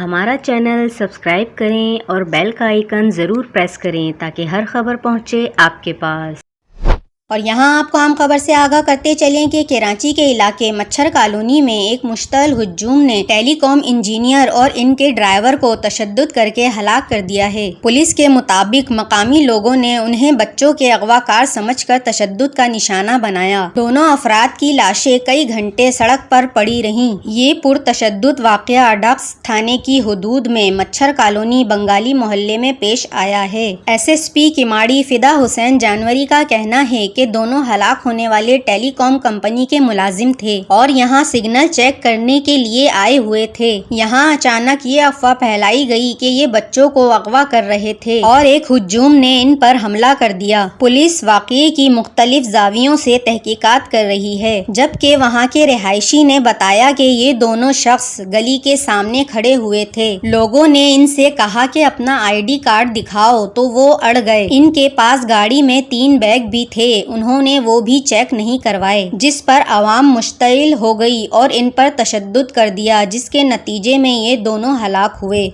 ہمارا channel subscribe کریں اور بیل کا آئیکن ضرور پریس کریں تاکہ ہر خبر پہنچے آپ کے پاس۔ اور یہاں آپ کو عام خبر سے آگاہ کرتے چلیں کہ کراچی کے علاقے مچھر کالونی میں ایک مشتعل ہجوم نے ٹیلی کام انجینئر اور ان کے ڈرائیور کو تشدد کر کے ہلاک کر دیا ہے۔ پولیس کے مطابق مقامی لوگوں نے انہیں بچوں کے اغوا کار سمجھ کر تشدد کا نشانہ بنایا۔ دونوں افراد کی لاشیں کئی گھنٹے سڑک پر پڑی رہیں۔ یہ پرتشدد واقعہ ڈاکس تھانے کی حدود میں مچھر کالونی بنگالی محلے میں پیش آیا ہے۔ ایس ایس پی کماڑی فدا حسین جانوری کا کہنا ہے کہ دونوں ہلاک ہونے والے ٹیلی کام کمپنی کے ملازم تھے اور یہاں سگنل چیک کرنے کے لیے آئے ہوئے تھے۔ یہاں اچانک یہ افواہ پھیلائی گئی کہ یہ بچوں کو اغوا کر رہے تھے اور ایک ہجوم نے ان پر حملہ کر دیا۔ پولیس واقعے کی مختلف زاویوں سے تحقیقات کر رہی ہے، جبکہ وہاں کے رہائشی نے بتایا کہ یہ دونوں شخص گلی کے سامنے کھڑے ہوئے تھے۔ لوگوں نے ان سے کہا کہ اپنا آئی ڈی کارڈ دکھاؤ تو وہ اڑ گئے۔ ان کے پاس گاڑی میں 3 بیگ بھی تھے، انہوں نے وہ بھی چیک نہیں کروائے، جس پر عوام مشتعل ہو گئی اور ان پر تشدد کر دیا، جس کے نتیجے میں یہ دونوں ہلاک ہوئے۔